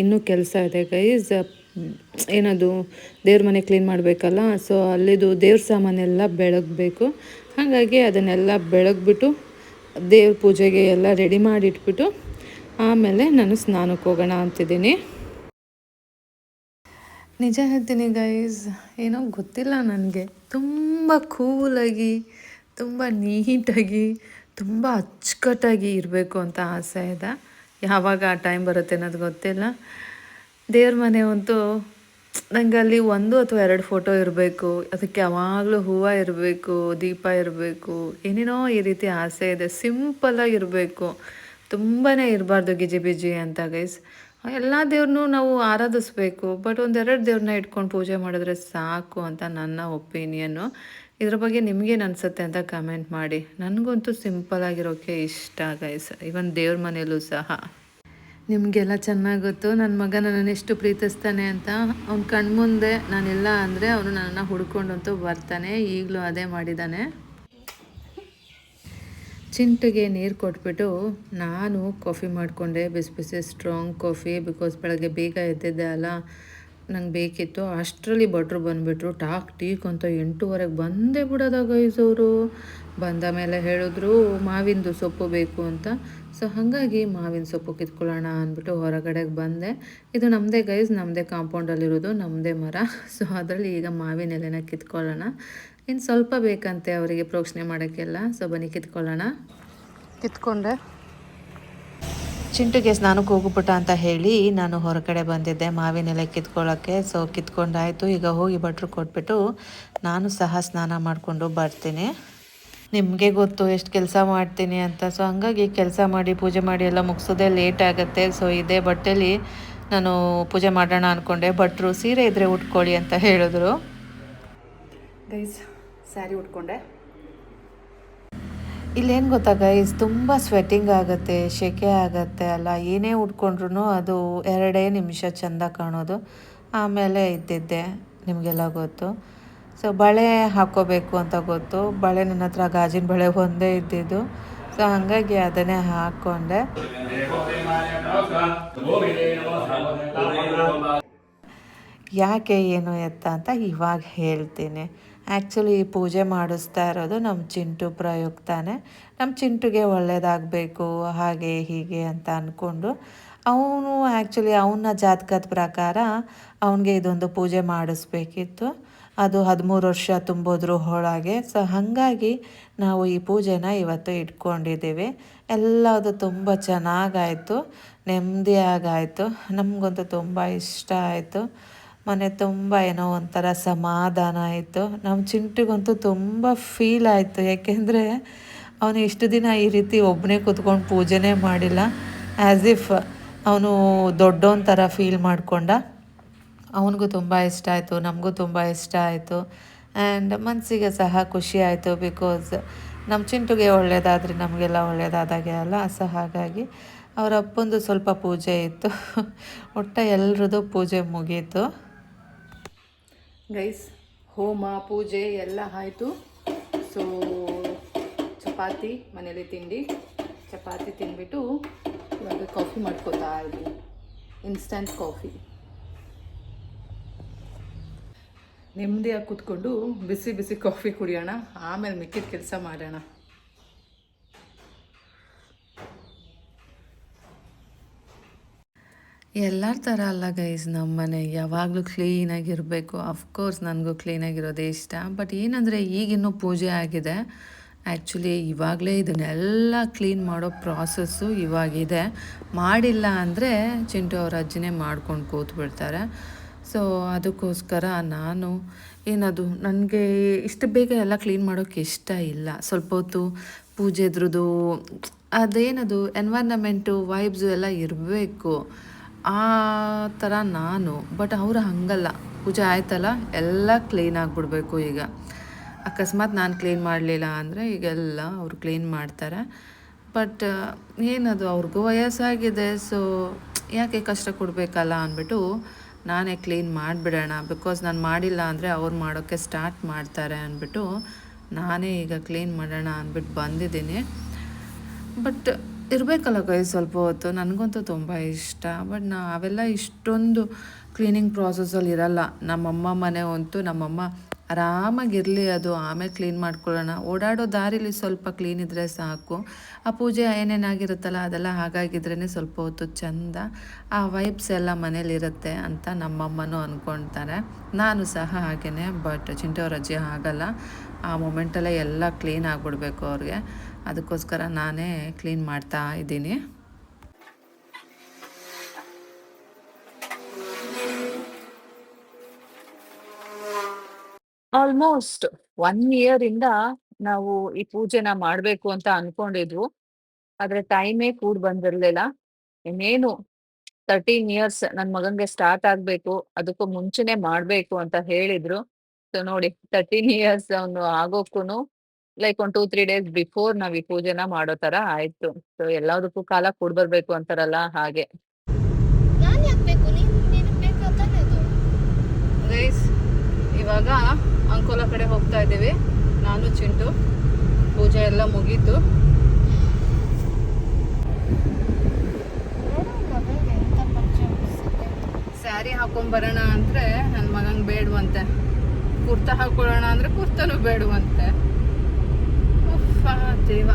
ಇನ್ನೂ ಕೆಲಸ ಇದೆ ಗೈಸ್. ಏನದು ದೇವ್ರ ಮನೆ ಕ್ಲೀನ್ ಮಾಡಬೇಕಲ್ಲ. ಸೊ ಅಲ್ಲಿದು ದೇವ್ರ ಸಾಮಾನೆಲ್ಲ ಬೆಳಗಬೇಕು. ಹಾಗಾಗಿ ಅದನ್ನೆಲ್ಲ ಬೆಳಗ್ಬಿಟ್ಟು ದೇವ್ರ ಪೂಜೆಗೆ ಎಲ್ಲ ರೆಡಿ ಮಾಡಿಟ್ಬಿಟ್ಟು ಆಮೇಲೆ ನಾನು ಸ್ನಾನಕ್ಕೆ ಹೋಗೋಣ ಅಂತಿದ್ದೀನಿ. ನಿಜ ಹೇಳ್ತೀನಿ ಗೈಸ್, ಏನೋ ಗೊತ್ತಿಲ್ಲ ನನಗೆ, ತುಂಬ ಕೂಲಾಗಿ, ತುಂಬ ನೀಟಾಗಿ, ತುಂಬ ಅಚ್ಚುಕಟ್ಟಾಗಿ ಇರಬೇಕು ಅಂತ ಆಸೆ ಇದೆ. ಯಾವಾಗ ಆ ಟೈಮ್ ಬರುತ್ತೆ ಅನ್ನೋದು ಗೊತ್ತಿಲ್ಲ. ದೇವ್ರ ಮನೆ ಅಂತೂ ನಂಗೆ ಅಲ್ಲಿ 1 ಅಥವಾ 2 ಫೋಟೋ ಇರಬೇಕು, ಅದಕ್ಕೆ ಯಾವಾಗಲೂ ಹೂವು ಇರಬೇಕು, ದೀಪ ಇರಬೇಕು, ಏನೇನೋ ಈ ರೀತಿ ಆಸೆ ಇದೆ. ಸಿಂಪಲ್ಲಾಗಿ ಇರಬೇಕು, ತುಂಬಾ ಇರಬಾರ್ದು ಗಿಜಿ ಬಿಜಿ ಅಂತ ಗೈಸ್. ಎಲ್ಲ ದೇವ್ರನ್ನೂ ನಾವು ಆರಾಧಿಸ್ಬೇಕು, ಬಟ್ 1-2 ದೇವ್ರನ್ನ ಇಟ್ಕೊಂಡು ಪೂಜೆ ಮಾಡಿದ್ರೆ ಸಾಕು ಅಂತ ನನ್ನ ಒಪಿನಿಯನ್ನು. ಇದ್ರ ಬಗ್ಗೆ ನಿಮಗೇನು ಅನಿಸುತ್ತೆ ಅಂತ ಕಮೆಂಟ್ ಮಾಡಿ. ನನಗಂತೂ ಸಿಂಪಲ್ಲಾಗಿರೋಕ್ಕೆ ಇಷ್ಟ ಗೈಸ್, ಇವನ್ ದೇವ್ರ ಮನೆಯಲ್ಲೂ ಸಹ. ನಿಮಗೆಲ್ಲ ಚೆನ್ನಾಗಿ ಗೊತ್ತು ನನ್ನ ಮಗ ನನ್ನನ್ನು ಎಷ್ಟು ಪ್ರೀತಿಸ್ತಾನೆ ಅಂತ. ಅವ್ನ ಕಣ್ಮುಂದೆ ನಾನಿಲ್ಲ ಅಂದರೆ ಅವನು ನನ್ನನ್ನು ಹುಡ್ಕೊಂಡಂತೂ ಬರ್ತಾನೆ. ಈಗಲೂ ಅದೇ ಮಾಡಿದ್ದಾನೆ. ಚಿಂಟಿಗೆ ನೀರು ಕೊಟ್ಬಿಟ್ಟು ನಾನು ಕಾಫಿ ಮಾಡಿಕೊಂಡೆ, ಬಿಸಿ ಬಿಸಿ ಸ್ಟ್ರಾಂಗ್ ಕಾಫಿ. ಬಿಕಾಸ್ ಬೆಳಗ್ಗೆ ಬೇಗ ಎದ್ದಿದ್ದೆ ಅಲ್ಲ, ನಂಗೆ ಬೇಕಿತ್ತು. ಅಷ್ಟರಲ್ಲಿ ಭಟ್ರು ಬಂದುಬಿಟ್ರು. ಟೀಕ್ ಅಂತ 8:30ಗೆ ಬಂದೇ ಬಿಡೋದಾಗ ಅವರು ಬಂದ ಮೇಲೆ ಹೇಳಿದ್ರು ಮಾವಿಂದು ಸೊಪ್ಪು ಬೇಕು ಅಂತ. ಸೊ ಹಾಗಾಗಿ ಮಾವಿನ ಸೊಪ್ಪು ಕಿತ್ಕೊಳ್ಳೋಣ ಅಂದ್ಬಿಟ್ಟು ಹೊರಗಡೆಗೆ ಬಂದೆ. ಇದು ನಮ್ಮದೇ ಗೈಸ್, ನಮ್ಮದೇ ಕಾಂಪೌಂಡಲ್ಲಿರೋದು, ನಮ್ಮದೇ ಮರ. ಸೊ ಅದರಲ್ಲಿ ಈಗ ಮಾವಿನ ಎಲೆನ ಕಿತ್ಕೊಳ್ಳೋಣ. ಇನ್ನು ಸ್ವಲ್ಪ ಬೇಕಂತೆ ಅವರಿಗೆ ಪ್ರೋಕ್ಷಣೆ ಮಾಡೋಕ್ಕೆಲ್ಲ. ಸೊ ಬನ್ನಿ ಕಿತ್ಕೊಳ್ಳೋಣ. ಕಿತ್ಕೊಂಡೆ. ಚಿಂಟುಗೆ ಸ್ನಾನಕ್ಕೆ ಹೋಗ್ಬಿಟ್ಟ ಅಂತ ಹೇಳಿ ನಾನು ಹೊರಗಡೆ ಬಂದಿದ್ದೆ ಮಾವಿನ ಎಲೆ ಕಿತ್ಕೊಳ್ಳೋಕ್ಕೆ. ಸೊ ಕಿತ್ಕೊಂಡಾಯಿತು. ಈಗ ಹೋಗಿ ಭಟ್ರು ಕೊಟ್ಬಿಟ್ಟು ನಾನು ಸಹ ಸ್ನಾನ ಮಾಡಿಕೊಂಡು ಬರ್ತೀನಿ. ನಿಮಗೆ ಗೊತ್ತು ಎಷ್ಟು ಕೆಲಸ ಮಾಡ್ತೀನಿ ಅಂತ. ಸೊ ಹಂಗಾಗಿ ಕೆಲಸ ಮಾಡಿ ಪೂಜೆ ಮಾಡಿ ಎಲ್ಲ ಮುಗಿಸೋದೇ ಲೇಟ್ ಆಗುತ್ತೆ. ಸೊ ಇದೇ ಬಟ್ಟೆಲಿ ನಾನು ಪೂಜೆ ಮಾಡೋಣ ಅಂದ್ಕೊಂಡೆ. ಭಟ್ರು ಸೀರೆ ಇದ್ದರೆ ಉಟ್ಕೊಳ್ಳಿ ಅಂತ ಹೇಳಿದ್ರು. ಗೈಸ್, ಸ್ಯಾರಿ ಉಟ್ಕೊಂಡೆ. ಇಲ್ಲೇನು ಗೊತ್ತಾ ಗೈಸ್, ತುಂಬ ಸ್ವೆಟ್ಟಿಂಗ್ ಆಗುತ್ತೆ, ಸೆಕೆ ಆಗುತ್ತೆ ಅಲ್ಲ. ಏನೇ ಉಟ್ಕೊಂಡ್ರು ಅದು 2 ನಿಮಿಷ ಚೆಂದ ಕಾಣೋದು, ಆಮೇಲೆ ಇದ್ದಿದ್ದೆ ನಿಮಗೆಲ್ಲ ಗೊತ್ತು. ಸೊ ಬಳೆ ಹಾಕ್ಕೋಬೇಕು ಅಂತ ಗೊತ್ತು. ಬಳೆ ನನ್ನ ಹತ್ರ ಗಾಜಿನ ಬಳೆ ಒಂದೇ ಇದ್ದಿದ್ದು. ಸೊ ಹಾಗಾಗಿ ಅದನ್ನೇ ಹಾಕ್ಕೊಂಡೆ. ಯಾಕೆ ಏನು ಎತ್ತ ಅಂತ ಇವಾಗ ಹೇಳ್ತೀನಿ. ಆ್ಯಕ್ಚುಲಿ ಪೂಜೆ ಮಾಡಿಸ್ತಾ ಇರೋದು ನಮ್ಮ ಚಿಂಟು ಪ್ರಯುಕ್ತಾನೆ. ನಮ್ಮ ಚಿಂಟುಗೆ ಒಳ್ಳೆಯದಾಗಬೇಕು ಹಾಗೆ ಹೀಗೆ ಅಂತ ಅಂದ್ಕೊಂಡು ಅವನು ಆ್ಯಕ್ಚುಲಿ ಅವನ ಜಾತಕದ ಪ್ರಕಾರ ಅವನಿಗೆ ಇದೊಂದು ಪೂಜೆ ಮಾಡಿಸ್ಬೇಕಿತ್ತು. ಅದು 13 ವರ್ಷ ತುಂಬೋದ್ರ ಒಳಗೆ. ಸೊ ಹಾಗಾಗಿ ನಾವು ಈ ಪೂಜೆನ ಇವತ್ತು ಇಟ್ಕೊಂಡಿದ್ದೀವಿ. ಎಲ್ಲದು ತುಂಬ ಚೆನ್ನಾಗಾಯಿತು, ನೆಮ್ಮದಿಯಾಗಾಯಿತು. ನಮಗಂತೂ ತುಂಬ ಇಷ್ಟ ಆಯಿತು. ಮನೆ ತುಂಬ ಏನೋ ಒಂಥರ ಸಮಾಧಾನ ಆಯಿತು. ನಮ್ಮ ಚಿಂಟಿಗಂತೂ ತುಂಬ ಫೀಲ್ ಆಯಿತು. ಯಾಕೆಂದರೆ ಅವನು ಇಷ್ಟು ದಿನ ಈ ರೀತಿ ಒಬ್ಬನೇ ಕೂತ್ಕೊಂಡು ಪೂಜೆನೇ ಮಾಡಿಲ್ಲ. ಆ್ಯಸ್ ಇಫ್ ಅವನು ದೊಡ್ಡವನ ಥರ ಫೀಲ್ ಮಾಡಿಕೊಂಡ. ಅವನಿಗೂ ತುಂಬ ಇಷ್ಟ ಆಯಿತು, ನಮಗೂ ತುಂಬ ಇಷ್ಟ ಆಯಿತು. ಆ್ಯಂಡ್ ಮನಸ್ಸಿಗೆ ಸಹ ಖುಷಿ ಆಯಿತು. ಬಿಕಾಸ್ ನಮ್ಮ ಚಿಂಟುಗೆ ಒಳ್ಳೆಯದಾದರೆ ನಮಗೆಲ್ಲ ಒಳ್ಳೆಯದಾದಾಗೆ ಅಲ್ಲ. ಸೊ ಹಾಗಾಗಿ ಅವರ ಅಪ್ಪಂದು ಸ್ವಲ್ಪ ಪೂಜೆ ಇತ್ತು. ಒಟ್ಟ ಎಲ್ರದ್ದು ಪೂಜೆ ಮುಗೀತು. ಗೈಸ್, ಹೋಮ ಪೂಜೆ ಎಲ್ಲ ಆಯಿತು. ಸೊ ಚಪಾತಿ ಮನೇಲಿ ತಿಂಡಿ, ಚಪಾತಿ ತಿಂದ್ಬಿಟ್ಟು ಇವಾಗ ಕಾಫಿ ಮಾಡ್ಕೋತಾ ಇದ್ದೀನಿ. Instant coffee. ನೆಮ್ಮದಿಯಾಗಿ ಕೂತ್ಕೊಂಡು ಬಿಸಿ ಬಿಸಿ ಕಾಫಿ ಕುಡಿಯೋಣ, ಆಮೇಲೆ ಮಿಕ್ಕಿದ ಕೆಲಸ ಮಾಡೋಣ. ಎಲ್ಲರ ಥರ ಅಲ್ಲ ಗೈಸ್, ನಮ್ಮ ಮನೆ ಯಾವಾಗಲೂ ಕ್ಲೀನಾಗಿರಬೇಕು. ಅಫ್ಕೋರ್ಸ್ ನನಗೂ ಕ್ಲೀನಾಗಿರೋದೇ ಇಷ್ಟ. ಬಟ್ ಏನಂದರೆ ಈಗಿನ್ನೂ ಪೂಜೆ ಆಗಿದೆ. ಆ್ಯಕ್ಚುಲಿ ಇವಾಗಲೇ ಇದನ್ನೆಲ್ಲ ಕ್ಲೀನ್ ಮಾಡೋ ಪ್ರಾಸೆಸ್ಸು ಇವಾಗಿದೆ. ಮಾಡಿಲ್ಲ ಅಂದರೆ ಚಿಂಟು ಅವ್ರ ಅಜ್ಜಿನೇ ಮಾಡ್ಕೊಂಡು ಕೂತ್ಬಿಡ್ತಾರೆ. ಸೊ ಅದಕ್ಕೋಸ್ಕರ ನಾನು ಏನದು ನನಗೆ ಇಷ್ಟು ಬೇಗ ಎಲ್ಲ ಕ್ಲೀನ್ ಮಾಡೋಕ್ಕೆ ಇಷ್ಟ ಇಲ್ಲ. ಸ್ವಲ್ಪ ಹೊತ್ತು ಪೂಜೆದ್ರದ್ದು ಅದೇನದು ಎನ್ವೈರ್ನಮೆಂಟು ವೈಬ್ಸು ಎಲ್ಲ ಇರಬೇಕು, ಆ ಥರ ನಾನು. ಬಟ್ ಅವರು ಹಾಗಲ್ಲ, ಪೂಜೆ ಆಯ್ತಲ್ಲ ಎಲ್ಲ ಕ್ಲೀನ್ ಆಗಿಬಿಡ್ಬೇಕು. ಈಗ ಅಕಸ್ಮಾತ್ ನಾನು ಕ್ಲೀನ್ ಮಾಡಲಿಲ್ಲ ಅಂದರೆ ಈಗೆಲ್ಲ ಅವರು ಕ್ಲೀನ್ ಮಾಡ್ತಾರೆ. ಬಟ್ ಏನದು ಅವ್ರಿಗೂ ವಯಸ್ಸಾಗಿದೆ. ಸೊ ಯಾಕೆ ಕಷ್ಟ ಕೊಡಬೇಕಲ್ಲ ಅಂದ್ಬಿಟ್ಟು ನಾನೇ ಕ್ಲೀನ್ ಮಾಡಿಬಿಡೋಣ. ಬಿಕಾಸ್ ನಾನು ಮಾಡಿಲ್ಲ ಅಂದರೆ ಅವ್ರು ಮಾಡೋಕ್ಕೆ ಸ್ಟಾರ್ಟ್ ಮಾಡ್ತಾರೆ ಅಂದ್ಬಿಟ್ಟು ನಾನೇ ಈಗ ಕ್ಲೀನ್ ಮಾಡೋಣ ಅಂದ್ಬಿಟ್ಟು ಬಂದಿದ್ದೀನಿ. ಬಟ್ ಇರಬೇಕಲ್ಲ ಗೈ ಸ್ವಲ್ಪ ಹೊತ್ತು. ನನಗಂತೂ ತುಂಬ ಇಷ್ಟ. ಬಟ್ ನಾವೆಲ್ಲ ಇಷ್ಟೊಂದು ಕ್ಲೀನಿಂಗ್ ಪ್ರಾಸೆಸ್ಸಲ್ಲಿ ಇರಲ್ಲ. ನಮ್ಮಮ್ಮ ಮನೆ ಅಂತೂ ನಮ್ಮಮ್ಮ ಆರಾಮಾಗಿರಲಿ, ಅದು ಆಮೇಲೆ ಕ್ಲೀನ್ ಮಾಡ್ಕೊಳ್ಳೋಣ. ಓಡಾಡೋ ದಾರಿಲಿ ಸ್ವಲ್ಪ ಕ್ಲೀನ್ ಇದ್ದರೆ ಸಾಕು. ಆ ಪೂಜೆ ಏನೇನಾಗಿರುತ್ತಲ್ಲ ಅದೆಲ್ಲ ಹಾಗಾಗಿದ್ರೇ ಸ್ವಲ್ಪ ಹೊತ್ತು ಚೆಂದ, ಆ ವೈಬ್ಸ್ ಎಲ್ಲ ಮನೇಲಿರುತ್ತೆ ಅಂತ ನಮ್ಮಮ್ಮನೂ ಅಂದ್ಕೊಳ್ತಾರೆ. ನಾನು ಸಹ ಹಾಗೇ. ಬಟ್ ಚಿಂಟು ಅವ್ರ ಅಜ್ಜಿ ಆಗಲ್ಲ, ಆ ಮೊಮೆಂಟಲ್ಲೇ ಎಲ್ಲ ಕ್ಲೀನ್ ಆಗಿಬಿಡ್ಬೇಕು ಅವ್ರಿಗೆ. ಅದಕ್ಕೋಸ್ಕರ ನಾನೇ ಕ್ಲೀನ್ ಮಾಡ್ತಾ ಇದ್ದೀನಿ. ಆಲ್ಮೋಸ್ಟ್ 1 ಇಯರ್ ಇಂದ ನಾವು ಈ ಪೂಜೆನ ಮಾಡ್ಬೇಕು ಅಂತ ಅನ್ಕೊಂಡಿದ್ವು. ಆದ್ರೆ ಟೈಮೇ ಕೂಡ್ ಬಂದಿರ್ಲಿಲ್ಲ. ಇನ್ನೇನು 13 ಇಯರ್ಸ್ ನನ್ ಮಗಂಗೆ ಸ್ಟಾರ್ಟ್ ಆಗ್ಬೇಕು, ಅದಕ್ಕೂ ಮುಂಚೆನೆ ಮಾಡ್ಬೇಕು ಅಂತ ಹೇಳಿದ್ರು. ಸೊ ನೋಡಿ 13 ಇಯರ್ಸ್ ಅವ್ನು ಆಗೋಕ್ಕೂನು ಲೈಕ್ ಒಂದು 2, 3 ಡೇಸ್ ಬಿಫೋರ್ ನಾವ್ ಈ ಪೂಜೆನ ಮಾಡೋ ತರ ಆಯ್ತು. ಸೊ ಎಲ್ಲದಕ್ಕೂ ಕಾಲ ಕೂಡ್ ಬರ್ಬೇಕು ಅಂತಾರಲ್ಲ ಹಾಗೆ. ಗೈಸ್, ಇವಾಗ ಅಂಕೋಲ ಕಡೆ ಹೋಗ್ತಾ ಇದ್ದೀವಿ, ನಾನು ಚಿಂಟು. ಪೂಜೆ ಎಲ್ಲ ಮುಗೀತು. ಸ್ಯಾರಿ ಹಾಕೊಂಬರೋಣ ಅಂದರೆ ನನ್ನ ಮಗಂಗೆ ಬೇಡವಂತೆ, ಕುರ್ತಾ ಹಾಕೊಳ್ಳೋಣ ಅಂದರೆ ಕುರ್ತಾನೂ ಬೇಡವಂತೆ. ದೇವ,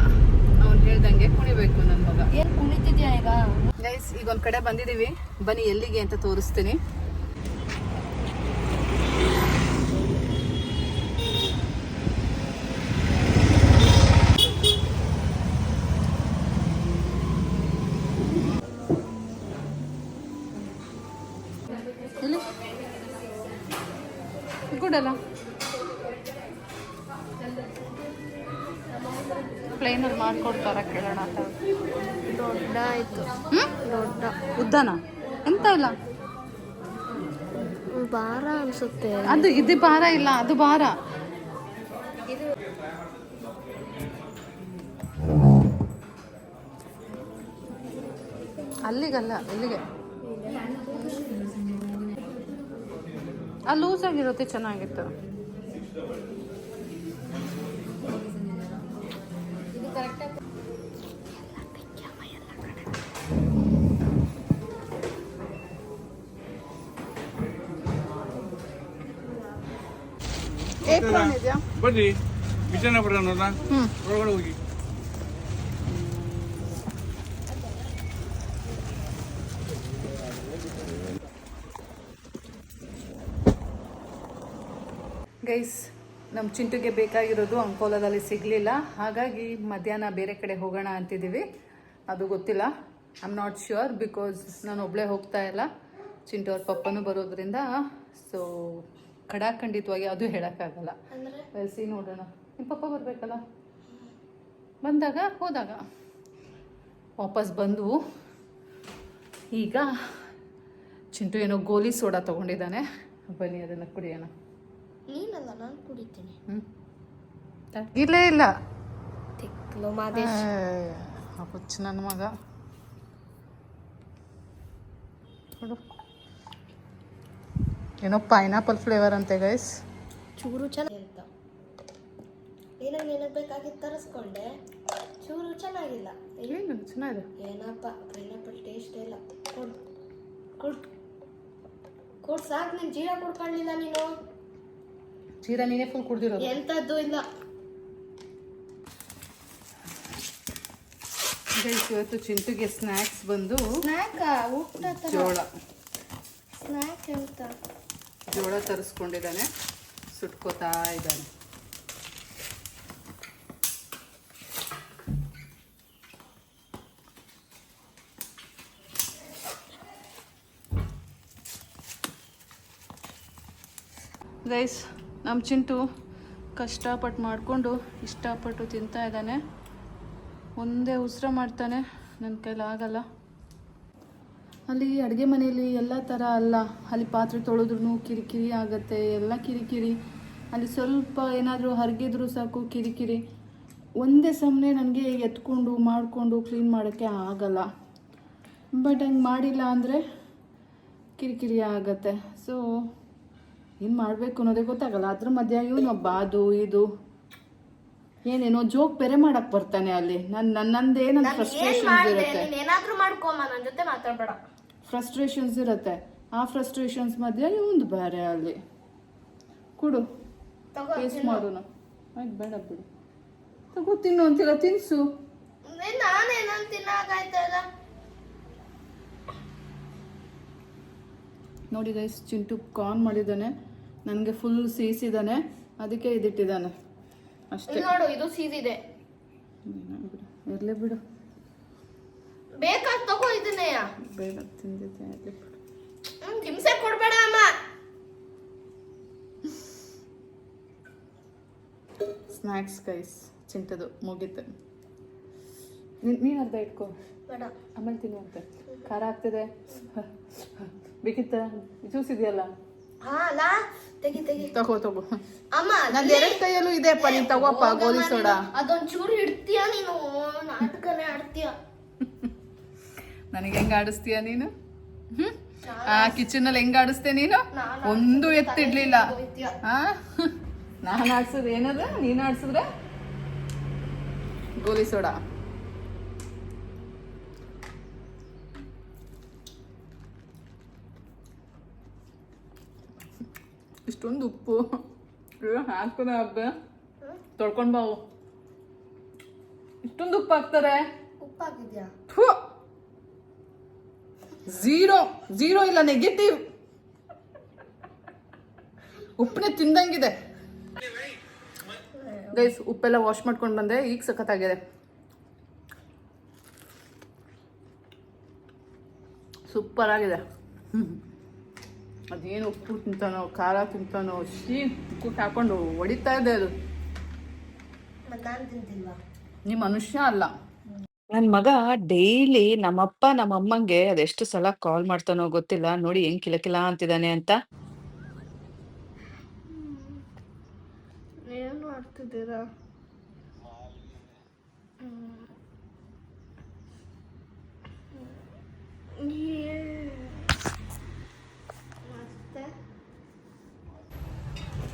ಅವ್ನು ಹೇಳ್ದಂಗೆ ಕುಣಿಬೇಕು ನನ್ನ ಮಗ. ಕುಣಿತಿದ್ಯಾ ಈಗ? ಗೈಸ್, ಈಗ ಒಂದು ಕಡೆ ಬಂದಿದ್ದೀವಿ, ಬನ್ನಿ ಎಲ್ಲಿಗೆ ಅಂತ ತೋರಿಸ್ತೀನಿ. ಗುಡಲ್ಲ ಪ್ಲೇನಲ್ಲಿ ಮಾಡ್ಕೊಡ್ತಾರ, ಕೇಳೋಣ ಅಂತ. ದೊಡ್ಡ ಆಯ್ತು. ದೊಡ್ಡ ಉದ್ದನ ಎಂತ ಇಲ್ಲ, ಭಾರ ಅನ್ಸುತ್ತೆ. ಅದು ಇದು ಭಾರ ಇಲ್ಲ, ಅದು ಭಾರ. ಅಲ್ಲಿಗಲ್ಲ, ಇಲ್ಲಿಗೆ. ಲೂಸ್ ಆಗಿರುತ್ತೆ, ಚೆನ್ನಾಗಿತ್ತು. ಬನ್ನಿ ವಿಜಯನಗರ ಒಳಗಡೆ ಹೋಗಿ. ಗೈಸ್, ನಮ್ಮ ಚಿಂಟುಗೆ ಬೇಕಾಗಿರೋದು ಅಂಕೋಲದಲ್ಲಿ ಸಿಗಲಿಲ್ಲ, ಹಾಗಾಗಿ ಮಧ್ಯಾಹ್ನ ಬೇರೆ ಕಡೆ ಹೋಗೋಣ ಅಂತಿದ್ದೀವಿ. ಅದು ಗೊತ್ತಿಲ್ಲ, I am not sure, because ನಾನು ಒಬ್ಬಳೇ ಹೋಗ್ತಾ ಇಲ್ಲ, ಚಿಂಟು ಅವ್ರ ಪಪ್ಪನೂ ಬರೋದ್ರಿಂದ. ಸೊ ಖಡಾಖಂಡಿತವಾಗಿ ಅದು ಹೇಳೋಕ್ಕಾಗಲ್ಲ. ಸಿ ನೋಡೋಣ, ನಿಮ್ಮ ಪಪ್ಪ ಬರಬೇಕಲ್ಲ, ಬಂದಾಗ ಹೋದಾಗ. ವಾಪಸ್ ಬಂದು ಈಗ ಚಿಂಟು ಏನೋ ಗೋಲಿ ಸೋಡಾ ತೊಗೊಂಡಿದ್ದಾನೆ, ಬನ್ನಿ ಅದನ್ನು ಕುಡಿಯೋಣ. ನೀನಲ್ಲ, ನಾನು ಕುಡಿತೀನಿ. ಇಲ್ಲೇ ಇಲ್ಲ, ತಿಕ್ಲು ಮಾದೇಶ್. ಹುಚ್ಚು ನನ್ನ ಮಗ. ಏನೋ ಪೈನಾಪಲ್ ಫ್ಲೇವರ್ ಅಂತೆ ಗೈಸ್. ಚೂರು ಚೆನ್ನಾಗಿ ಅಂತ ಏನಾಗ ನಿನಗೆ ಬೇಕಾಗಿತ್ತು ತರಿಸ್ಕೊಂಡೆ, ಚೂರು ಚೆನ್ನಾಗಿಲ್ಲ. ಏನು ಚೆನ್ನಾಗಿದೆ, ಏನಪ್ಪ ಪೈನಾಪಲ್ ಟೇಸ್ಟ್ ಇಲ್ಲ. ಕೊಡು ಕೊಡು ಕೊಡು, ಸಾಕು. ನೀನು ಜೀರಾ ಕುಡ್ಕೊಳ್ಳಿಲ್ಲ ನೀನು. ಜೀರಾ ನೀನೇ ಫುಲ್ ಕುಡ್ದಿರೋದು. ಎಂಥದ್ದು ಇಲ್ಲ ಗೈಸ್. ಇವತ್ತು ಚಿಂಟುಗೆ ಸ್ನ್ಯಾಕ್ಸ್ ಬಂದು ಸ್ನ್ಯಾಕ್ ಊಟ ಜೋಳ, ಸ್ನ್ಯಾಕ್ ಅಂತ ಜೋಳ ತರಿಸ್ಕೊಂಡಿದ್ದಾನೆ, ಸುಟ್ಕೋತಾ ಇದ್ದಾನೆ. ಗೈಸ್, ನಮ್ಮ ಚಿಂಟು ಕಷ್ಟಪಟ್ಟು ಮಾಡಿಕೊಂಡು ಇಷ್ಟಪಟ್ಟು ತಿಂತಾ ಇದ್ದಾನೆ. ಒಂದೇ ಉಸಿರ ಮಾಡ್ತಾನೆ, ನನ್ನ ಕೈಲಾಗಲ್ಲ. ಅಲ್ಲಿ ಅಡುಗೆ ಮನೆಯಲ್ಲಿ ಎಲ್ಲ ಥರ ಅಲ್ಲ, ಅಲ್ಲಿ ಪಾತ್ರೆ ತೊಳೆದ್ರೂ ಕಿರಿಕಿರಿ ಆಗುತ್ತೆ, ಎಲ್ಲ ಕಿರಿಕಿರಿ. ಅಲ್ಲಿ ಸ್ವಲ್ಪ ಏನಾದರೂ ಹರಿಗಿದ್ರೂ ಸಾಕು ಕಿರಿಕಿರಿ. ಒಂದೇ ಸಮನೆ ನನಗೆ ಎತ್ಕೊಂಡು ಮಾಡಿಕೊಂಡು ಕ್ಲೀನ್ ಮಾಡೋಕ್ಕೆ ಆಗಲ್ಲ. ಬಟ್ ಹಂಗೆ ಮಾಡಿಲ್ಲ ಅಂದರೆ ಕಿರಿಕಿರಿ ಆಗತ್ತೆ. ಸೊ ಏನು ಮಾಡಬೇಕು ಅನ್ನೋದೇ ಗೊತ್ತಾಗಲ್ಲ. ಅದ್ರ ಮಧ್ಯೆ ಇವನೊಬ್ಬ ಅದು ಇದು ಏನೇನೋ ಜೋಕ್ ಬೇರೆ ಮಾಡಕ್ಕೆ ಬರ್ತಾನೆ ಅಲ್ಲಿ. ನನ್ನದೇ ನನ್ನ ಫ್ರಸ್ಟ್ರೇಷನ್ಸ್ ಇರುತ್ತೆ, ಏನಾದರೂ ಮಾಡ್ಕೊಮ್ಮ, ನನ್ನ ಜೊತೆ ಮಾತಾಡಬೇಡ. ಆ ಫ್ರಸ್ಟ್ರೇಷನ್ಸ್ ಮಧ್ಯೆ ಇವಂದು ಬೇರೆ ಅಲ್ಲಿ. ಕುಡು ತಗೋ ಟೇಸ್ಟ್ ತಿನ್ನು. ಮಾಡೋಣ. ಆಯ್ತು ಬೇಡ ಬಿಡು, ತಗೋ ತಿನ್ನು ಅಂತಿಲ್ಲ, ತಿನ್ಸು. ನಾನೇನಂತ ತಿನ್ನಕಾಯ್ತದ. ನೋಡಿ ಗೈಸ್, ಚಿಂಟು ಕಾರ್ನ್ ಮಾಡಿದ್ದಾನೆ, ನನಗೆ ಫುಲ್ ಸೀಸಿದ್ದಾನೆ, ಅದಕ್ಕೆ ಇದಿಟ್ಟಿದ್ದಾನೆ ಅಷ್ಟೇ. ನೋಡು ಇದು ಸೀದಿದೆ. ಇರಲಿ ಬಿಡು, ಬೇಕಾದ್ ತಗೋ ಇದನ್ನೆಯ. ಬೇಡ ತಿಂದಿದ್ದೆ, ಇರಲಿ ಬಿಡು. ಹಿಂಸೆ ಕೊಡ್ಬೇಡ ಅಮ್ಮ. ಸ್ನ್ಯಾಕ್ಸ್ ಗೈಸ್, ಚಿಂಟದು ಮುಗೀತು. ನೀನು ಅರ್ಧ ಇಟ್ಕೋ, ಬೇಡ ಆಮೇಲೆ ತಿನ್ನುವಂತೆ. ಖಾರ ಆಗ್ತಿದೆ, ಬೇಕಿತ್ತ? ಜ್ಯೂಸ್ ಇದೆಯಲ್ಲ, ಹಾ ಅಲ್ಲ, ತೆಗಿ ತೆಗಿ. ತಗೋ ತಗೋ. ಅಮ್ಮ ನನ್ನ ಎರಡು ಕೈಯಲ್ಲೂ ಇದೆಪ್ಪ, ನೀನು ತಗೋಪ್ಪ ಗೋಲಿ ಸೋಡಾ. ಅದೊಂಚೂರು ಇಡ್ತೀಯ ನೀನು, ನಾಟಕನೇ ಆಡ್ತೀಯ. ನನಗೆ ಹೆಂಗ ಆಡಿಸ್ತೀಯ ನೀನು? ಆ ಕಿಚನ್ ಅಲ್ಲಿ ಹೆಂಗ ಆಡಿಸ್ತೆ ನೀನು? ಒಂದು ಎತ್ತಿಡ್ಲಿಲ್ಲ. ಹಾ, ನಾನು ಆಡ್ಸಿದ್ರೆ ಏನದ, ನೀನು ಆಡ್ಸಿದ್ರೆ ಗೋಲಿ ಸೋಡಾ. ಇಷ್ಟೊಂದು ಉಪ್ಪು ಹಾಕೋದ ಹಬ್ಬ, ತೊಳ್ಕೊಂಡ್ ಬಾವು. ಇಷ್ಟೊಂದು ಉಪ್ಪು ಹಾಕ್ತಾರೆ? ಉಪ್ಪಾಗಿದ್ಯಾ? ಝೀರೋ ಝೀರೋ ಇಲ್ಲ, ನೆಗೆಟಿವ್. ಉಪ್ಪನೇ ತಿಂದಂಗಿದೆ ಗೈಸ್. ಉಪ್ಪೆಲ್ಲ ವಾಶ್ ಮಾಡ್ಕೊಂಡು ಬಂದೆ, ಈಗ ಸಖತ್ತಾಗಿದೆ, ಸೂಪರ್ ಆಗಿದೆ. ಅದೇನು ಉಪ್ಪು ತಿಂತಾನೋ ಖಾರ ತಿಂತಾನೋ, ಕುಟ್ಟು ಹಾಕೊಂಡು ಹೊಡಿತಾ ಇದೆ ಅದು. ನಾನು ತಿಂತಿಲ್ವಾ? ನೀ ಮನುಷ್ಯ ಅಲ್ಲ. ನನ್ ಮಗ ಡೈಲಿ ನಮ್ಮಪ್ಪ ನಮ್ಮಮ್ಮಂಗೆ ಅದೆಷ್ಟು ಸಲ ಕಾಲ್ ಮಾಡ್ತಾನೋ ಗೊತ್ತಿಲ್ಲ. ನೋಡಿ ಹೆಂಗ್ ಕಿಲಕಿಲ ಅಂತಿದ್ದಾನೆ ಅಂತ. ಏನು ಮಾಡ್ತಿದ್ದೀರಾ? ಮತ್ತೆ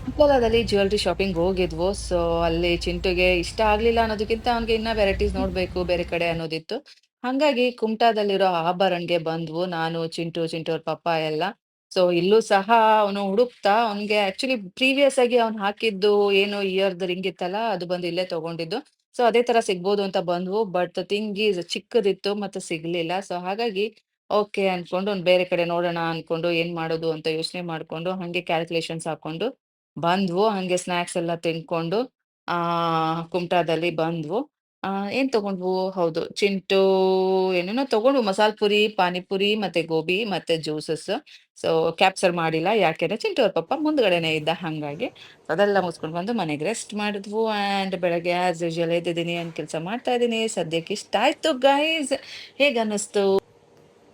ಅಂಕೋಲಾದಲ್ಲಿ ಜ್ಯುವೆಲ್ರಿ ಶಾಪಿಂಗ್ ಹೋಗಿದ್ವು. ಸೊ ಅಲ್ಲಿ ಚಿಂಟುಗೆ ಇಷ್ಟ ಆಗ್ಲಿಲ್ಲ ಅನ್ನೋದಕ್ಕಿಂತ ಅವ್ನಿಗೆ ಇನ್ನ ವೆರೈಟೀಸ್ ನೋಡ್ಬೇಕು ಬೇರೆ ಕಡೆ ಅನ್ನೋದಿತ್ತು. ಹಂಗಾಗಿ ಕುಮಟಾದಲ್ಲಿರೋ ಆಭರಣಗೆ ಬಂದ್ವು, ನಾನು, ಚಿಂಟು ಅವ್ರ ಪಪ್ಪ ಎಲ್ಲ. ಸೊ ಇಲ್ಲೂ ಸಹ ಅವನು ಹುಡುಕ್ತಾ, ಅವ್ನಿಗೆ ಆಕ್ಚುಲಿ ಪ್ರೀವಿಯಸ್ ಆಗಿ ಅವ್ನು ಹಾಕಿದ್ದು ಏನು ಇಯರ್ದ ರಿಂಗ್ ಇತ್ತಲ್ಲ, ಅದು ಬಂದು ಇಲ್ಲೇ ತಗೊಂಡಿದ್ದು. ಸೊ ಅದೇ ತರ ಸಿಗ್ಬೋದು ಅಂತ ಬಂದ್ವು. ಬಟ್ ಥಿಂಗ್ ಈಸ್ ಚಿಕ್ಕದಿತ್ತು ಮತ್ತೆ ಸಿಗ್ಲಿಲ್ಲ. ಸೊ ಹಾಗಾಗಿ ಓಕೆ ಅನ್ಕೊಂಡು ಒಂದ್ ಬೇರೆ ಕಡೆ ನೋಡೋಣ ಅನ್ಕೊಂಡು ಏನ್ ಮಾಡೋದು ಅಂತ ಯೋಚನೆ ಮಾಡ್ಕೊಂಡು ಹಂಗೆ ಕ್ಯಾಲ್ಕುಲೇಷನ್ಸ್ ಹಾಕೊಂಡು ಬಂದ್ವು. ಹಂಗೆ ಸ್ನಾಕ್ಸ್ ಎಲ್ಲ ತಿನ್ಕೊಂಡು ಕುಮಟಾದಲ್ಲಿ ಬಂದ್ವು. ಏನ್ ತಗೊಂಡ್ವು? ಹೌದು, ಚಿಂಟು ಏನೇನೋ ತಗೊಂಡ್ವು, ಮಸಾಲ್ ಪುರಿ, ಪಾನಿಪುರಿ ಮತ್ತೆ ಗೋಬಿ ಮತ್ತೆ ಜ್ಯೂಸಸ್. ಸೊ ಕ್ಯಾಪ್ಚರ್ ಮಾಡಿಲ್ಲ, ಯಾಕೆಂದ್ರೆ ಚಿಂಟು ಅವ್ರ ಪಪ್ಪ ಮುಂದ್ಗಡೆನೆ ಇದ್ದ, ಹಂಗಾಗಿ. So ಅದೆಲ್ಲ ಮುಗಿಸ್ಕೊಂಡು ಬಂದು ಮನೆಗೆ ರೆಸ್ಟ್ ಮಾಡಿದ್ವು. ಅಂಡ್ ಬೆಳಗ್ಗೆ ಆಸ್ ಯೂಶುವಲ್ ಎದ್ದಿದ್ದೀನಿ, ಏನ್ ಕೆಲಸ ಮಾಡ್ತಾ ಇದ್ದೀನಿ. ಸದ್ಯಕ್ಕೆ ಇಷ್ಟ ಆಯ್ತು ಗೈಸ್. ಹೇಗ್ ಅನ್ನಿಸ್ತು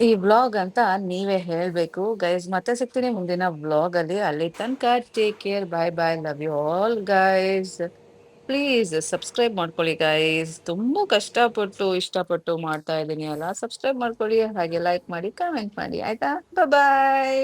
ಈ ವ್ಲಾಗ್ ಅಂತ ನೀವೇ ಹೇಳ್ಬೇಕು ಗೈಸ್. ಮತ್ತೆ ಸಿಗ್ತೀನಿ ಮುಂದಿನ ವ್ಲಾಗ್ ಅಲ್ಲಿ. ಅಲ್ಲಿ ತನಕ take care, bye bye, love you all guys. Please subscribe ಮಾಡ್ಕೊಳ್ಳಿ ಗೈಸ್. ತುಂಬಾ ಕಷ್ಟಪಟ್ಟು ಇಷ್ಟಪಟ್ಟು ಮಾಡ್ತಾ ಇದ್ದೀನಿ ಅಲ್ಲ, ಸಬ್ಸ್ಕ್ರೈಬ್ ಮಾಡ್ಕೊಳ್ಳಿ, ಹಾಗೆ ಲೈಕ್ ಮಾಡಿ, ಕಮೆಂಟ್ ಮಾಡಿ, ಆಯ್ತಾ? ಬಾಯ್.